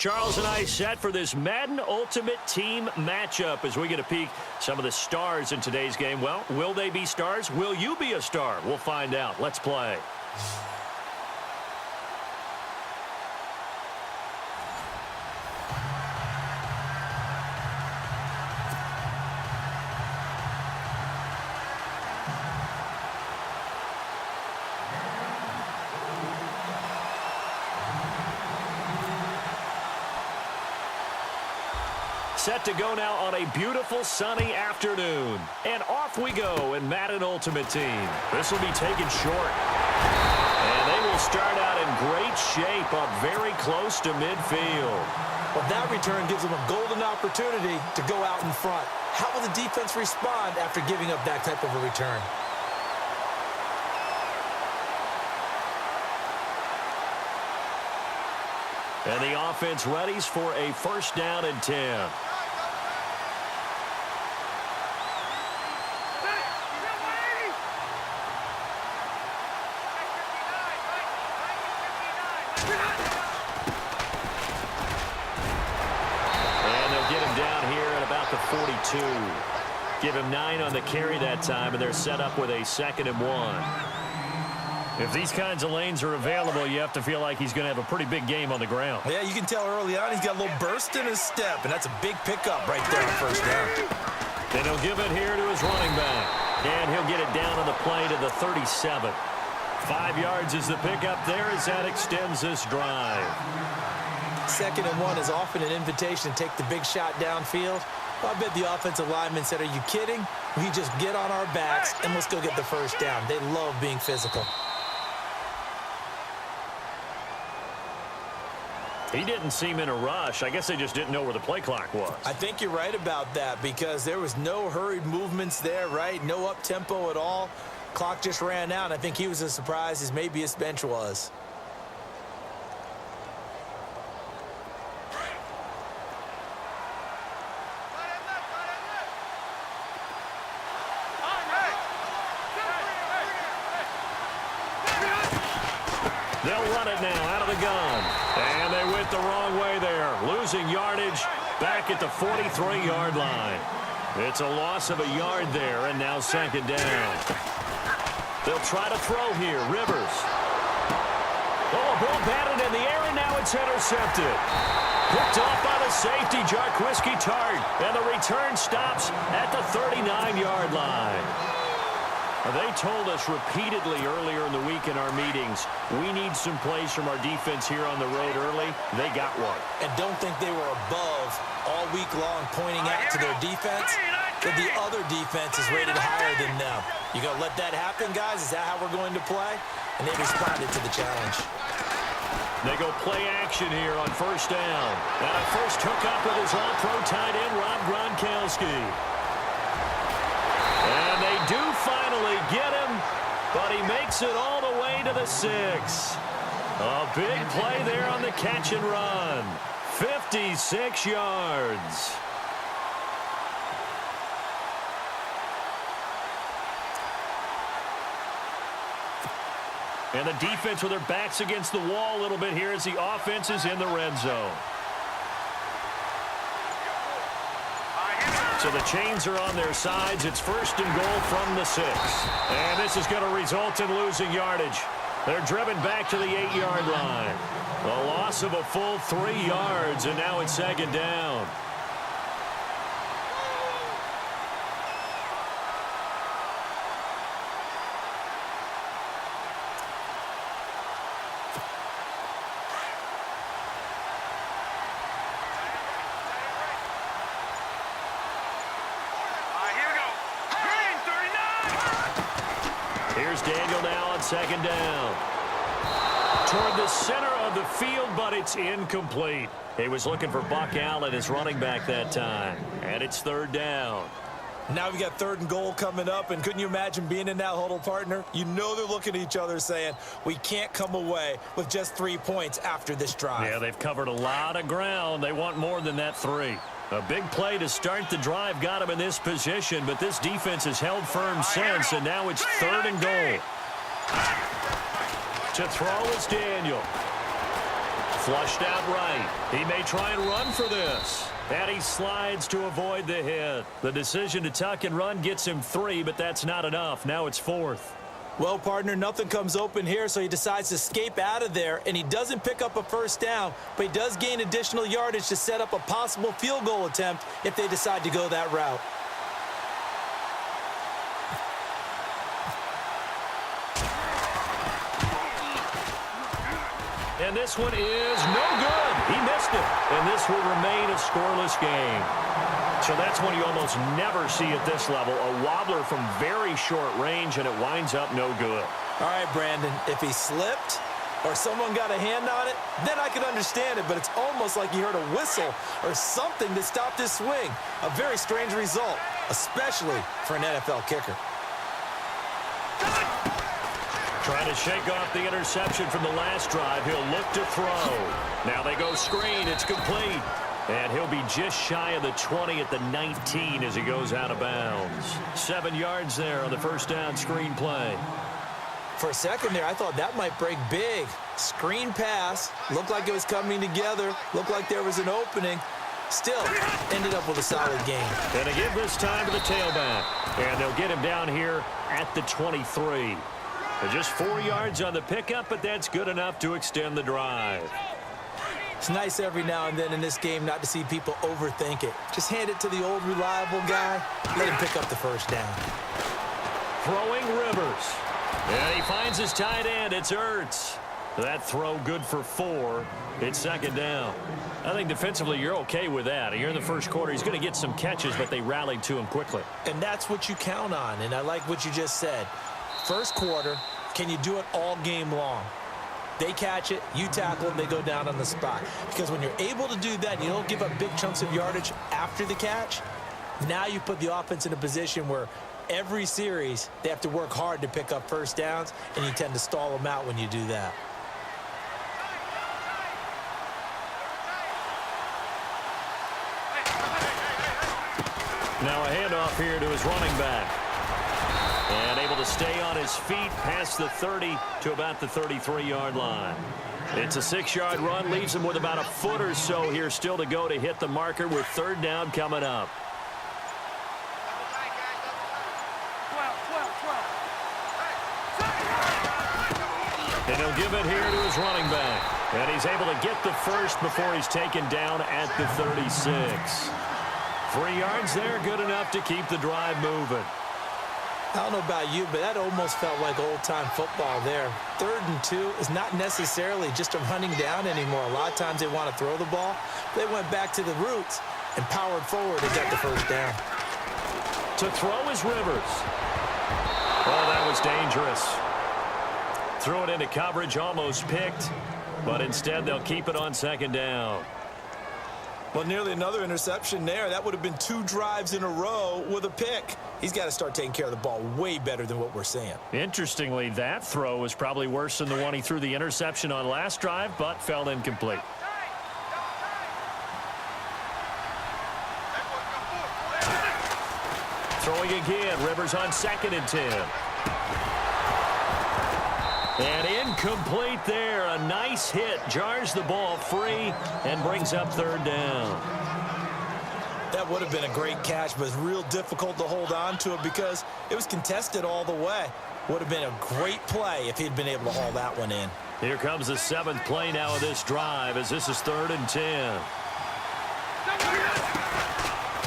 Charles and I set for this Madden Ultimate Team matchup as we get a peek some of the stars in today's game. Well, will they be stars? Will you be a star? We'll find out. Let's play. Set to go now on a beautiful sunny afternoon. And off we go in Madden Ultimate Team. This will be taken short. And they will start out in great shape up very close to midfield. Well, that return gives them a golden opportunity to go out in front. How will the defense respond after giving up that type of a return? And the offense readies for a first down and 10. And they'll get him down here at about the 42. Give him 9 on the carry that time, and they're set up with a 2nd and 1. If these kinds of lanes are available, you have to feel like he's going to have a pretty big game on the ground. Yeah, you can tell early on he's got a little burst in his step, and that's a big pickup right there on first down. Then he'll give it here to his running back. And he'll get it down on the play to the 37. 5 yards is the pickup there as that extends this drive. 2nd and 1 is often an invitation to take the big shot downfield. I bet the offensive lineman said, are you kidding? We just get on our backs and let's go get the first down. They love being physical. He didn't seem in a rush. I guess they just didn't know where the play clock was. I think you're right about that because there was no hurried movements there, right? No up-tempo at all. Clock just ran out. I think he was as surprised as maybe his bench was. They'll run it now out of the gun. And they went the wrong way there. Losing yardage back at the 43-yard line. It's a loss of a yard there, and now 2nd down. They'll try to throw here. Rivers. Oh, a ball batted in the air, and now it's intercepted. Picked off by the safety, Jarquiski Tart. And the return stops at the 39-yard line. They told us repeatedly earlier in the week in our meetings, we need some plays from our defense here on the road early. They got one. And don't think they were above all week long pointing out to their defense that the other defense is rated higher than them. You going to let that happen, guys? Is that how we're going to play? And they responded to the challenge. They go play action here on first down. And a first hookup with his all-pro tight end, Rob Gronkowski. And they do finally get him, but he makes it all the way to the 6. A big play there on the catch and run. 56 yards. And the defense with their backs against the wall a little bit here as the offense is in the red zone. So the chains are on their sides. It's 1st and goal from the 6. And this is going to result in losing yardage. They're driven back to the 8-yard line. A loss of a full 3 yards, and now it's 2nd down. Here's Daniel now on 2nd down. Toward the center of the field, but it's incomplete. He was looking for Buck Allen as running back that time. And it's 3rd down. Now we got 3rd and goal coming up, and couldn't you imagine being in that huddle, partner? You know they're looking at each other saying, we can't come away with just 3 points after this drive. Yeah, they've covered a lot of ground. They want more than that 3. A big play to start the drive got him in this position, but this defense has held firm since, and now it's 3rd and goal. To throw is Daniel. Flushed out right. He may try and run for this. And he slides to avoid the hit. The decision to tuck and run gets him 3, but that's not enough. Now it's 4th. Well, partner, nothing comes open here, so he decides to escape out of there, and he doesn't pick up a first down, but he does gain additional yardage to set up a possible field goal attempt if they decide to go that route. And this one is no good. He missed it. And this will remain a scoreless game. So that's one you almost never see at this level. A wobbler from very short range, and it winds up no good. All right, Brandon, if he slipped or someone got a hand on it, then I could understand it, but it's almost like he heard a whistle or something that stopped his swing. A very strange result, especially for an NFL kicker. Trying to shake off the interception from the last drive. He'll look to throw. Now they go screen. It's complete. And he'll be just shy of the 20 at the 19 as he goes out of bounds. 7 yards there on the first down screen play. For a second there, I thought that might break big. Screen pass. Looked like it was coming together. Looked like there was an opening. Still, ended up with a solid game. And they give this time to the tailback. And they'll get him down here at the 23. Just 4 yards on the pickup, but that's good enough to extend the drive. It's nice every now and then in this game not to see people overthink it. Just hand it to the old reliable guy. Let him pick up the first down. Throwing Rivers. And he finds his tight end. It's Ertz. That throw good for 4. It's second down. I think defensively you're okay with that. Here in the first quarter, he's going to get some catches, but they rallied to him quickly. And that's what you count on, and I like what you just said. First quarter, can you do it all game long? They catch it, you tackle them, they go down on the spot. Because when you're able to do that, you don't give up big chunks of yardage after the catch. Now you put the offense in a position where every series they have to work hard to pick up first downs, and you tend to stall them out when you do that. Now a handoff here to his running back. And able to stay on his feet past the 30 to about the 33-yard line. It's a 6-yard run, leaves him with about a foot or so here still to go to hit the marker with third down coming up. And he'll give it here to his running back. And he's able to get the first before he's taken down at the 36. 3 yards there, good enough to keep the drive moving. I don't know about you, but that almost felt like old-time football there. 3rd and 2 is not necessarily just a running down anymore. A lot of times they want to throw the ball. They went back to the roots and powered forward and got the first down. To throw is Rivers. Oh, that was dangerous. Threw it into coverage, almost picked, but instead they'll keep it on second down. Well, nearly another interception there. That would have been 2 drives in a row with a pick. He's got to start taking care of the ball way better than what we're seeing. Interestingly, that throw was probably worse than the one he threw the interception on last drive, but fell incomplete. Throwing again, Rivers on 2nd and 10. And incomplete there. A nice hit. Jars the ball free and brings up third down. That would have been a great catch, but it's real difficult to hold on to it because it was contested all the way. Would have been a great play if he'd been able to haul that one in. Here comes the 7th play now of this drive as this is 3rd and 10.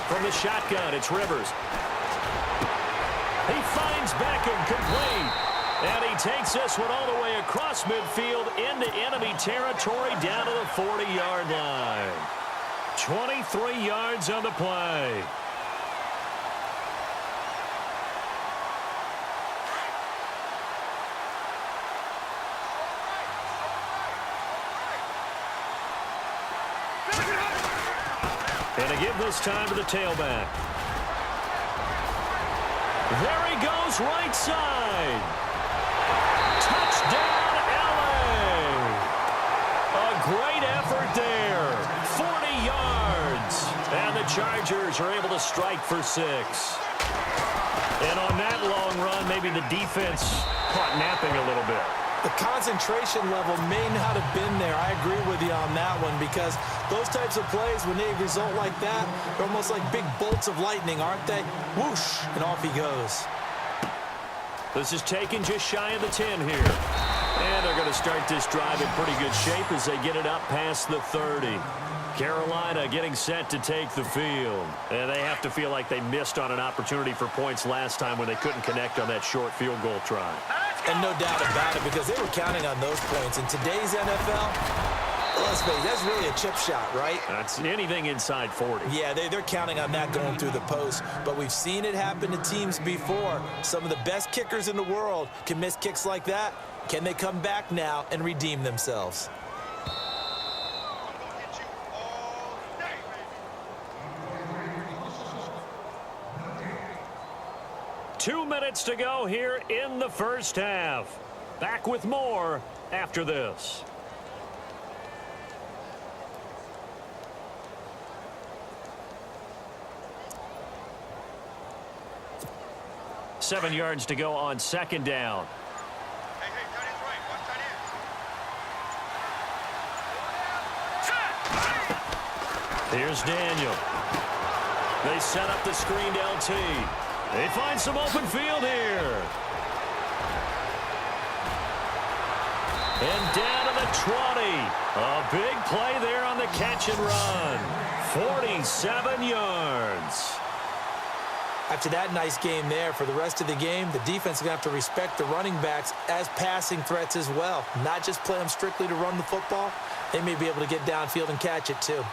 From the shotgun, it's Rivers. He finds Beckham complete. And he takes this one all the way across midfield into enemy territory down to the 40-yard line. 23 yards on the play. And to give this time to the tailback. There he goes, right side. Touchdown, L.A. A great effort there. 40 yards. And the Chargers are able to strike for 6. And on that long run, maybe the defense caught napping a little bit. The concentration level may not have been there. I agree with you on that one because those types of plays, when they result like that, they're almost like big bolts of lightning, aren't they? Whoosh, and off he goes. This is taken just shy of the 10 here. And they're going to start this drive in pretty good shape as they get it up past the 30. Carolina getting set to take the field. And they have to feel like they missed on an opportunity for points last time when they couldn't connect on that short field goal try. And no doubt about it, because they were counting on those points. In today's NFL, let's face it, that's really a chip shot, right? That's anything inside 40. Yeah, they're counting on that going through the post. But we've seen it happen to teams before. Some of the best kickers in the world can miss kicks like that. Can they come back now and redeem themselves? Two minutes to go here in the first half. Back with more after this. Seven yards to go on second down. Here's Daniel. They set up the screened LT. They find some open field here. And down to the 20. A big play there on the catch and run. 47 yards. After that nice game there, for the rest of the game, the defense is going to have to respect the running backs as passing threats as well. Not just play them strictly to run the football. They may be able to get downfield and catch it too.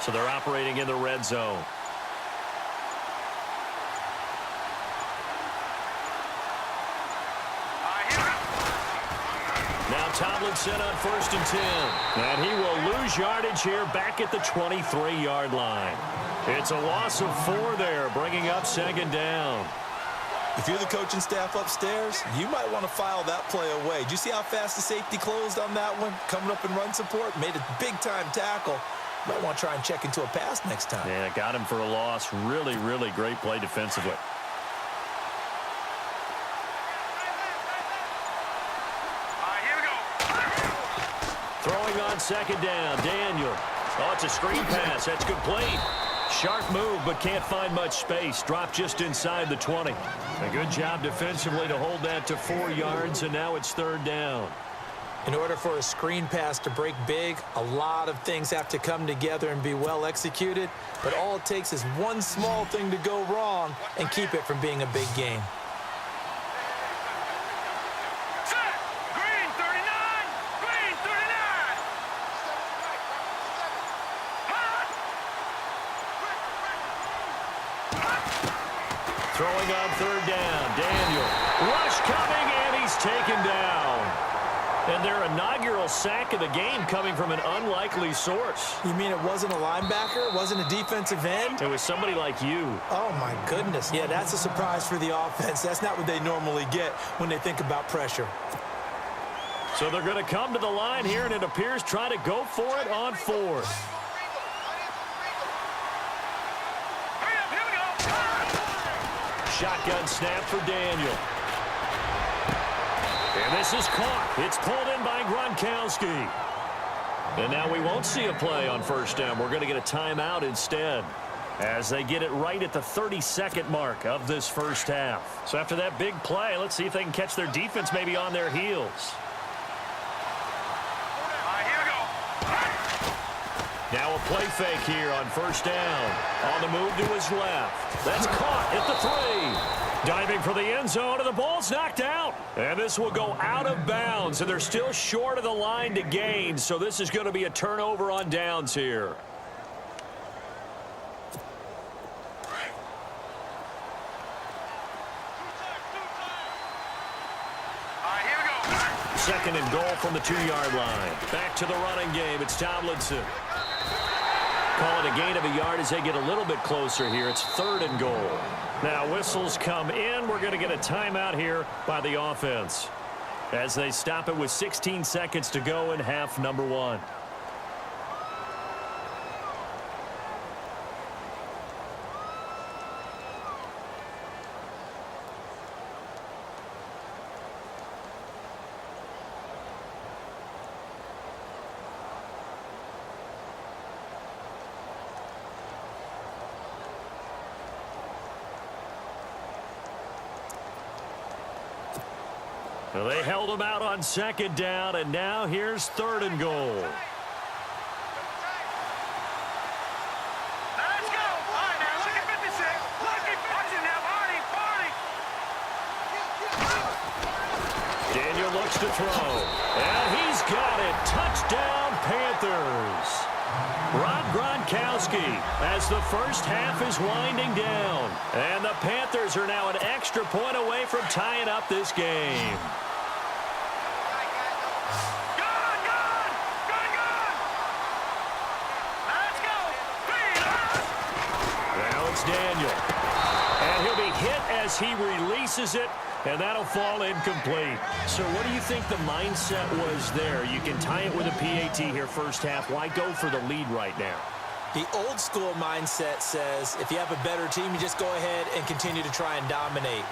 So they're operating in the red zone. Now Tomlinson on 1st and 10. And he will lose yardage here back at the 23-yard line. It's a loss of 4 there, bringing up second down. If you're the coaching staff upstairs, you might want to file that play away. Did you see how fast the safety closed on that one? Coming up in run support, made a big-time tackle. Might want to try and check into a pass next time. Yeah, got him for a loss. Really, really great play defensively. Here we go. Throwing on second down, Daniel. Oh, it's a screen pass. That's complete. Sharp move, but can't find much space. Dropped just inside the 20. A good job defensively to hold that to 4 yards, and now it's third down. In order for a screen pass to break big, a lot of things have to come together and be well executed. But all it takes is one small thing to go wrong and keep it from being a big game. Set. Green 39. Green 39. Throwing on third down, Daniel. Rush coming, and he's taken down. And their inaugural sack of the game coming from an unlikely source. You mean it wasn't a linebacker? It wasn't a defensive end? It was somebody like you. Oh, my goodness. Yeah, that's a surprise for the offense. That's not what they normally get when they think about pressure. So they're going to come to the line here, and it appears try to go for it on 4th. Hurry up, here we go. Shotgun snap for Daniel. And this is caught. It's pulled in by Gronkowski. And now we won't see a play on first down. We're going to get a timeout instead as they get it right at the 32nd mark of this first half. So after that big play, let's see if they can catch their defense maybe on their heels. Here we go. Now a play fake here on first down. On the move to his left. That's caught at the 3. Diving for the end zone, and the ball's knocked out. And this will go out of bounds, and they're still short of the line to gain, so this is going to be a turnover on downs here. Here we go. 2nd and goal from the 2-yard line. Back to the running game. It's Tomlinson. Call it a gain of a yard as they get a little bit closer here. It's 3rd and goal. Now whistles come in. We're going to get a timeout here by the offense as they stop it with 16 seconds to go in half number 1. Well, they held him out on second down, and now here's third and goal. Let's go. All right, now, look at 56. Look at 50. Watch it now, Barney. Daniel looks to throw, and he's got it. Touchdown, Panthers. Rob Gronkowski as the first half is winding down. And the Panthers are now an extra point away from tying up this game. Gone. Let's go. Now it's Daniel. And he'll be hit as he releases it. And that'll fall incomplete. So what do you think the mindset was there? You can tie it with a PAT here first half. Why go for the lead right now? The old school mindset says if you have a better team, you just go ahead and continue to try and dominate.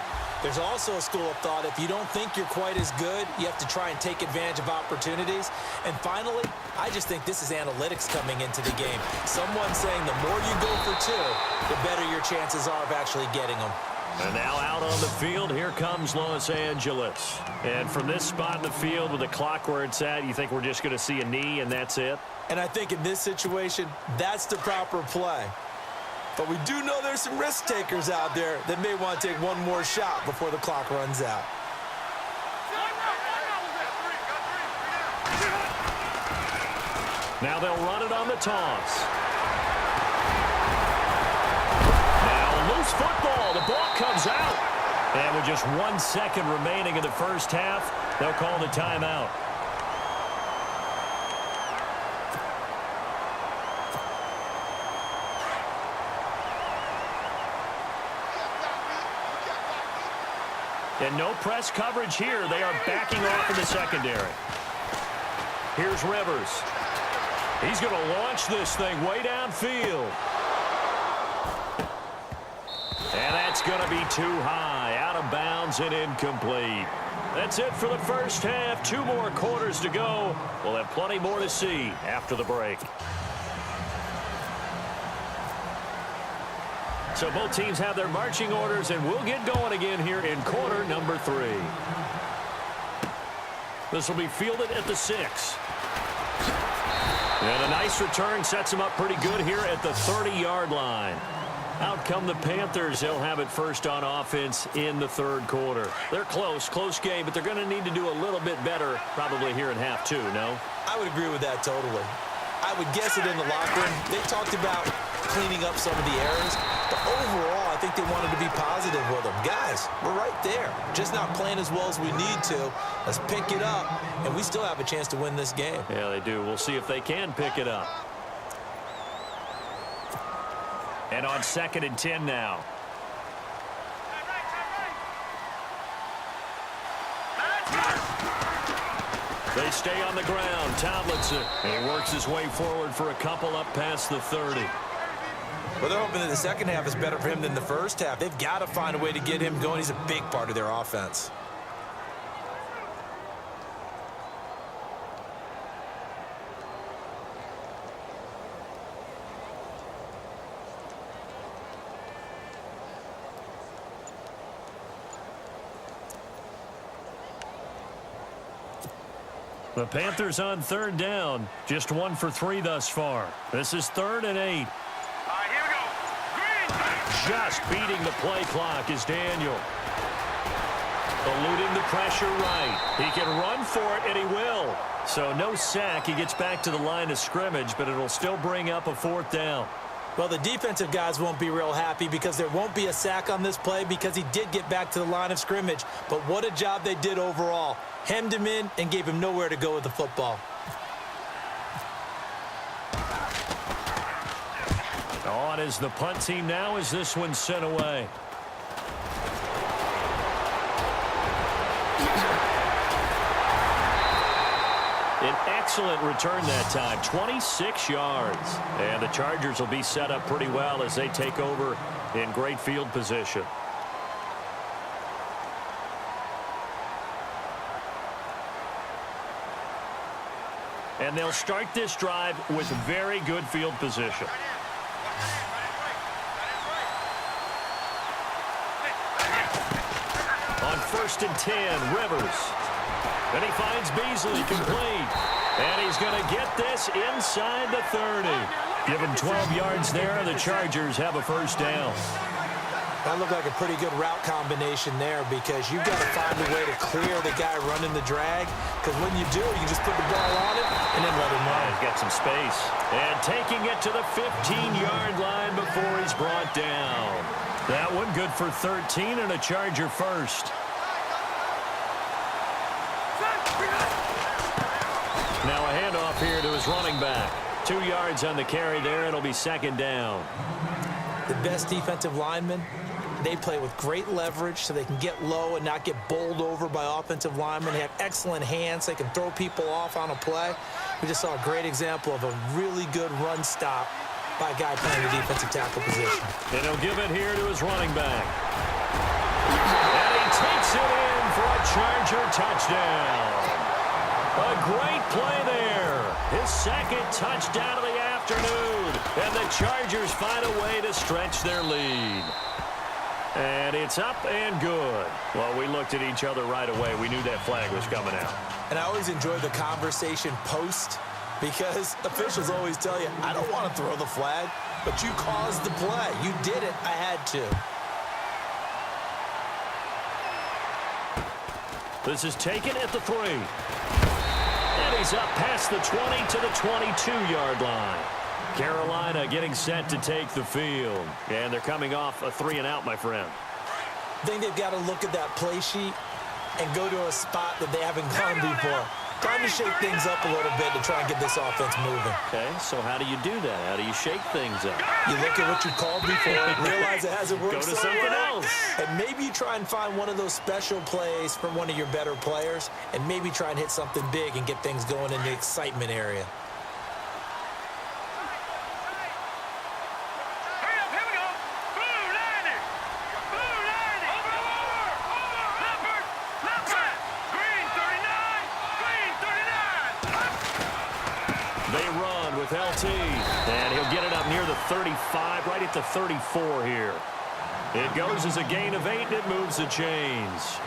There's also a school of thought, if you don't think you're quite as good, you have to try and take advantage of opportunities. And finally, I just think this is analytics coming into the game. Someone saying the more you go for two, the better your chances are of actually getting them. And now out on the field, here comes Los Angeles. And from this spot in the field with the clock where it's at, you think we're just going to see a knee and that's it? And I think in this situation, that's the proper play. But we do know there's some risk takers out there that may want to take one more shot before the clock runs out. Now they'll run it on the toss. Loose football. The ball comes out. And with just 1 second remaining in the first half, they'll call the timeout. And no press coverage here. They are backing off in the secondary. Here's Rivers. He's going to launch this thing way downfield. And that's going to be too high, out of bounds and incomplete. That's it for the first half. 2 more quarters to go. We'll have plenty more to see after the break. So both teams have their marching orders, and we'll get going again here in quarter number 3. This will be fielded at the 6. And a nice return sets him up pretty good here at the 30-yard line. Out come the Panthers. They'll have it first on offense in the third quarter. They're close game, but they're going to need to do a little bit better probably here in half 2, no? I would agree with that totally. I would guess it in the locker room. They talked about cleaning up some of the errors, but overall, I think they wanted to be positive with them. Guys, we're right there. Just not playing as well as we need to. Let's pick it up, and we still have a chance to win this game. Yeah, they do. We'll see if they can pick it up. And on 2nd and 10 now. They stay on the ground. Tomlinson. And he works his way forward for a couple up past the 30. Well, they're hoping that the second half is better for him than the first half. They've got to find a way to get him going. He's a big part of their offense. The Panthers on 3rd down. Just 1 for 3 thus far. This is 3rd and 8. All right, here we go. Green. Just beating the play clock is Daniel. Eluding the pressure right. He can run for it, and he will. So no sack. He gets back to the line of scrimmage, but it'll still bring up a 4th down. Well, the defensive guys won't be real happy because there won't be a sack on this play because he did get back to the line of scrimmage. But what a job they did overall. Hemmed him in and gave him nowhere to go with the football. On is the punt team now as this one's sent away. An excellent return that time, 26 yards. And the Chargers will be set up pretty well as they take over in great field position. And they'll start this drive with very good field position. On 1st and 10, Rivers. And he finds Beasley complete. And he's going to get this inside the 30. Give him 12 yards there, and the Chargers have a first down. That looked like a pretty good route combination there because you've got to find a way to clear the guy running the drag, because when you do, you just put the ball on him and then let him run. He's got some space. And taking it to the 15-yard line before he's brought down. That one good for 13 and a Charger first. Now a handoff here to his running back. 2 yards on the carry there. It'll be second down. The best defensive linemen, they play with great leverage so they can get low and not get bowled over by offensive linemen. They have excellent hands. They can throw people off on a play. We just saw a great example of a really good run stop by a guy playing the defensive tackle position. And he'll give it here to his running back. And he takes it in for a Charger touchdown. A great play there. His second touchdown of the afternoon. And the Chargers find a way to stretch their lead. And it's up and good. Well, we looked at each other right away. We knew that flag was coming out. And I always enjoy the conversation post because officials always tell you, I don't want to throw the flag, but you caused the play. You did it. I had to. This is taken at the 3. And he's up past the 20 to the 22-yard line. Carolina getting set to take the field. And they're coming off a 3-and-out, my friend. I think they've got to look at that play sheet and go to a spot that they haven't gone before. Time to shake things up a little bit to try and get this offense moving. Okay, so how do you do that? How do you shake things up? You look at what you called before, realize it hasn't worked. Go to something else. And maybe you try and find one of those special plays from one of your better players, and maybe try and hit something big and get things going in the excitement area. LT, and he'll get it up near the 35, right at the 34 here. It goes as a gain of 8, and it moves the chains.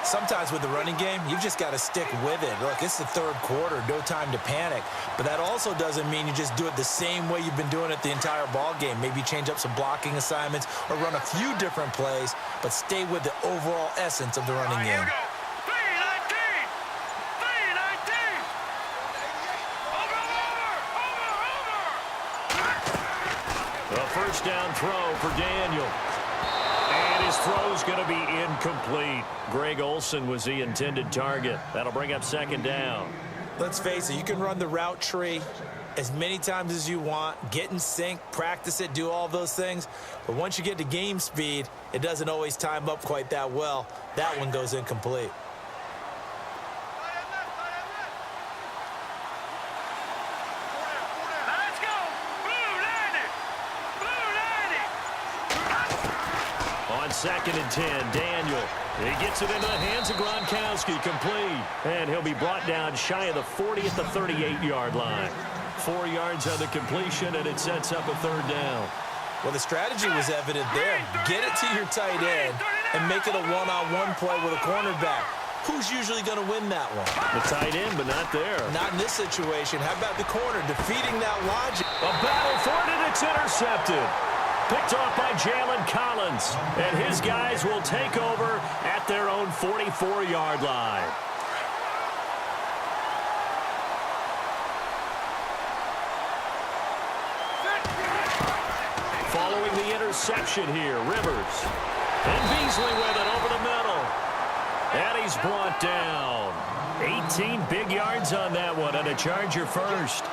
Sometimes with the running game, you've just got to stick with it. Look, it's the third quarter, no time to panic. But that also doesn't mean you just do it the same way you've been doing it the entire ball game. Maybe change up some blocking assignments or run a few different plays, but stay with the overall essence of the running game. First down throw for Daniel. And his throw's going to be incomplete. Greg Olsen was the intended target. That'll bring up second down. Let's face it, you can run the route tree as many times as you want, get in sync, practice it, do all those things. But once you get to game speed, it doesn't always time up quite that well. That one goes incomplete. Second and 10, Daniel. He gets it into the hands of Gronkowski, complete. And he'll be brought down shy of the 40 at the 38-yard line. 4 yards on the completion, and it sets up a third down. Well, the strategy was evident there. Get it to your tight end and make it a one-on-one play with a cornerback. Who's usually going to win that one? The tight end, but not there. Not in this situation. How about the corner defeating that logic? A battle for it, and it's intercepted. Picked off by Jalen Collins, and his guys will take over at their own 44-yard line. Following the interception here, Rivers. And Beasley with it over the middle. And he's brought down. 18 big yards on that one, and a Charger first.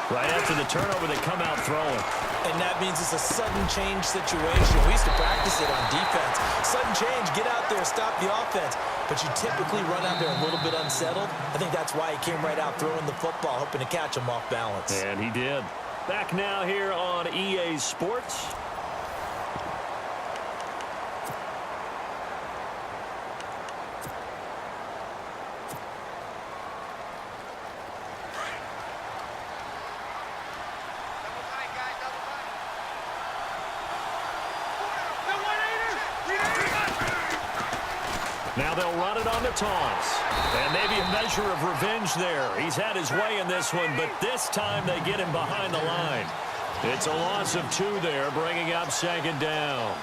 Right after the turnover, they come out throwing. And that means it's a sudden change situation. We used to practice it on defense. Sudden change, get out there, stop the offense. But you typically run out there a little bit unsettled. I think that's why he came right out throwing the football, hoping to catch him off balance. And he did. Back now here on EA Sports. Now they'll run it on the taunts. And maybe a measure of revenge there. He's had his way in this one, but this time they get him behind the line. It's a loss of 2 there, bringing up second down.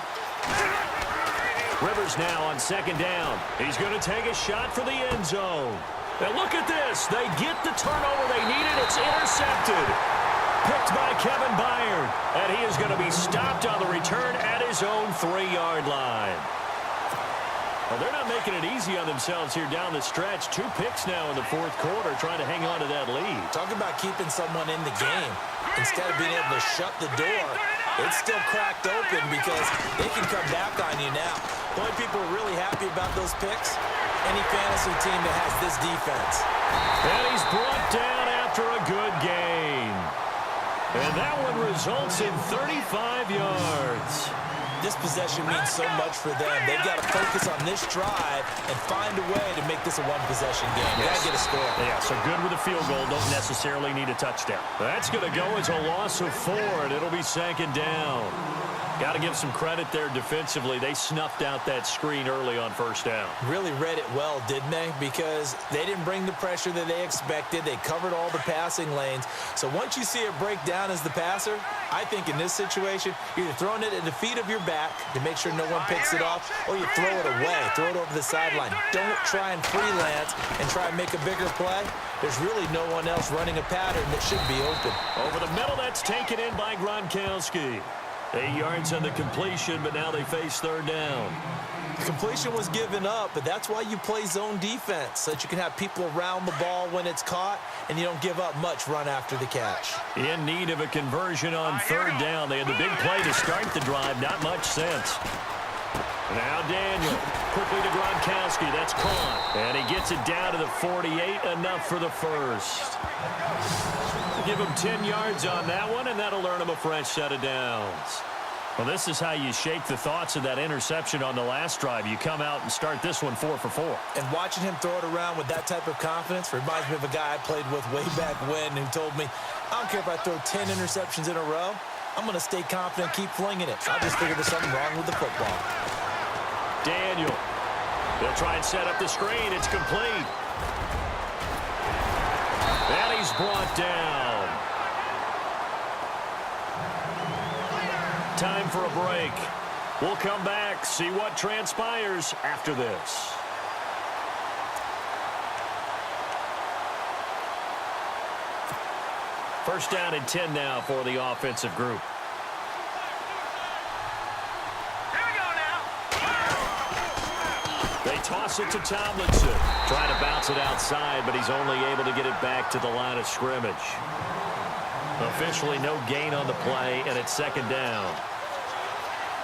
Rivers now on second down. He's going to take a shot for the end zone. Now look at this. They get the turnover they needed. It's intercepted. Picked by Kevin Byard. And he is going to be stopped on the return at his own 3-yard line. Well, they're not making it easy on themselves here down the stretch. 2 picks now in the fourth quarter trying to hang on to that lead. Talk about keeping someone in the game. Instead of being able to shut the door, it's still cracked open because they can come back on you now. The only people who are really happy about those picks, any fantasy team that has this defense. And he's brought down after a good gain. And that one results in 35 yards. This possession means so much for them. They've got to focus on this drive and find a way to make this a one-possession game. Yes. Got to get a score. Yeah, so good with a field goal. Don't necessarily need a touchdown. That's going to go as a loss of 4, and it'll be second down. Got to give some credit there defensively. They snuffed out that screen early on first down. Really read it well, didn't they? Because they didn't bring the pressure that they expected. They covered all the passing lanes. So once you see it break down as the passer, I think in this situation, you're either throwing it at the feet of your back to make sure no one picks it off, or you throw it away, throw it over the sideline. Don't try and freelance and try and make a bigger play. There's really no one else running a pattern that should be open. Over the middle, that's taken in by Gronkowski. 8 yards on the completion, but now they face third down. The completion was given up, but that's why you play zone defense, so that you can have people around the ball when it's caught, and you don't give up much run after the catch. In need of a conversion on third down. They had the big play to start the drive. Not much sense. Now Daniel, quickly to Gronkowski. That's caught. And he gets it down to the 48, enough for the first. Give him 10 yards on that one, and that'll earn him a fresh set of downs. Well, this is how you shake the thoughts of that interception on the last drive. You come out and start this one 4 for 4. And watching him throw it around with that type of confidence reminds me of a guy I played with way back when who told me, I don't care if I throw 10 interceptions in a row. I'm going to stay confident and keep flinging it. I just figured there's something wrong with the football. Daniel. They'll try and set up the screen. It's complete. And he's brought down. Time for a break. We'll come back, see what transpires after this. First down and 10 now for the offensive group. Here we go now. They toss it to Tomlinson. Trying to bounce it outside, but he's only able to get it back to the line of scrimmage. Officially no gain on the play, and it's second down.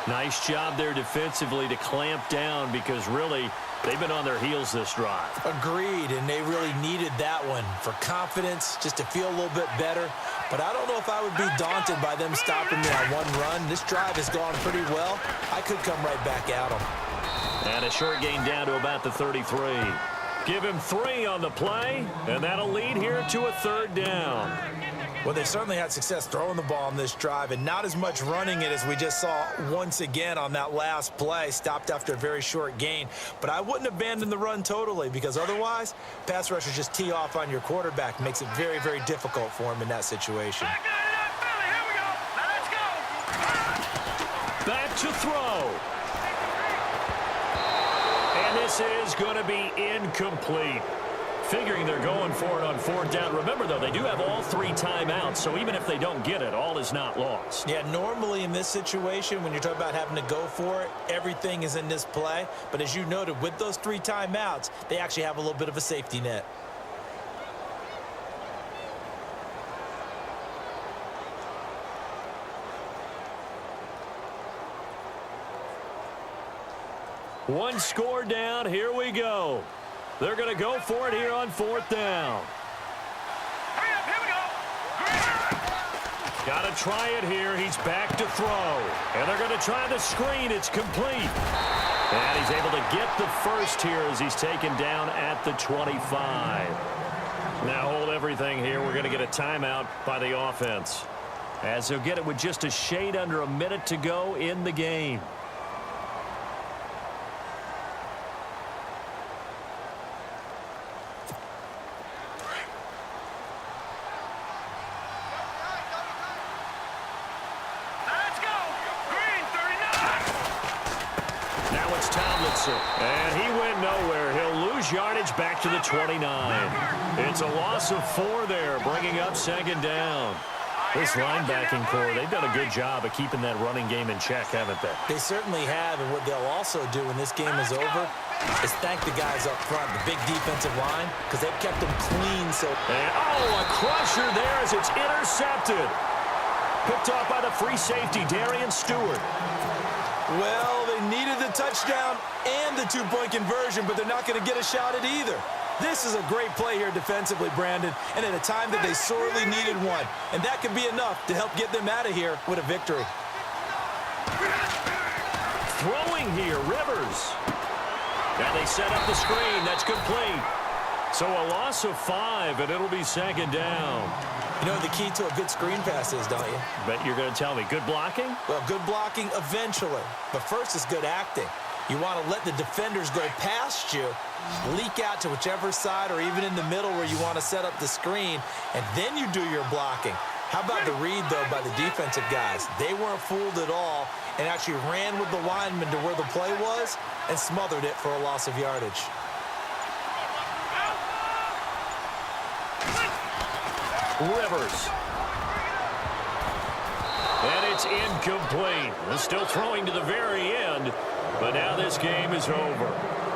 Nice job there defensively to clamp down because really they've been on their heels this drive. Agreed, and they really needed that one for confidence, just to feel a little bit better. But I don't know if I would be daunted by them stopping me on one run. This drive has gone pretty well. I could come right back at them. And a short gain down to about the 33. Give him 3 on the play, and that'll lead here to a third down. Well, they certainly had success throwing the ball on this drive and not as much running it as we just saw once again on that last play. Stopped after a very short gain. But I wouldn't abandon the run totally because otherwise, pass rushers just tee off on your quarterback. Makes it very, very difficult for him in that situation. Here we go. Now let's go. Back to throw. And this is going to be incomplete. Figuring they're going for it on fourth down. Remember, though, they do have all 3 timeouts, so even if they don't get it, all is not lost. Yeah, normally in this situation, when you're talking about having to go for it, everything is in this play. But as you noted, with those 3 timeouts, they actually have a little bit of a safety net. One score down. Here we go. They're going to go for it here on fourth down. Hurry up, here we go. Got to try it here. He's back to throw. And they're going to try the screen. It's complete. And he's able to get the first here as he's taken down at the 25. Now hold everything here. We're going to get a timeout by the offense, as they'll get it with just a shade under a minute to go in the game. passer. And he went nowhere. He'll lose yardage back to the 29. It's a loss of 4 there, bringing up second down. This linebacking core, they've done a good job of keeping that running game in check, haven't they? They certainly have, and what they'll also do when this game is over is thank the guys up front, the big defensive line, because they've kept them clean. And, a crusher there as it's intercepted. Picked off by the free safety, Darian Stewart. Well, they needed the touchdown and the two-point conversion, but they're not going to get a shot at either. This is a great play here defensively, Brandon, and at a time that they sorely needed one. And that could be enough to help get them out of here with a victory. Throwing here, Rivers. Now they set up the screen. That's complete. So a loss of 5, and it'll be second down. You know what the key to a good screen pass is, don't you? Bet you're going to tell me. Good blocking? Well, good blocking eventually. But first is good acting. You want to let the defenders go past you, leak out to whichever side or even in the middle where you want to set up the screen, and then you do your blocking. How about the read, though, by the defensive guys? They weren't fooled at all and actually ran with the lineman to where the play was and smothered it for a loss of yardage. Rivers. And it's incomplete. Still throwing to the very end, but now this game is over.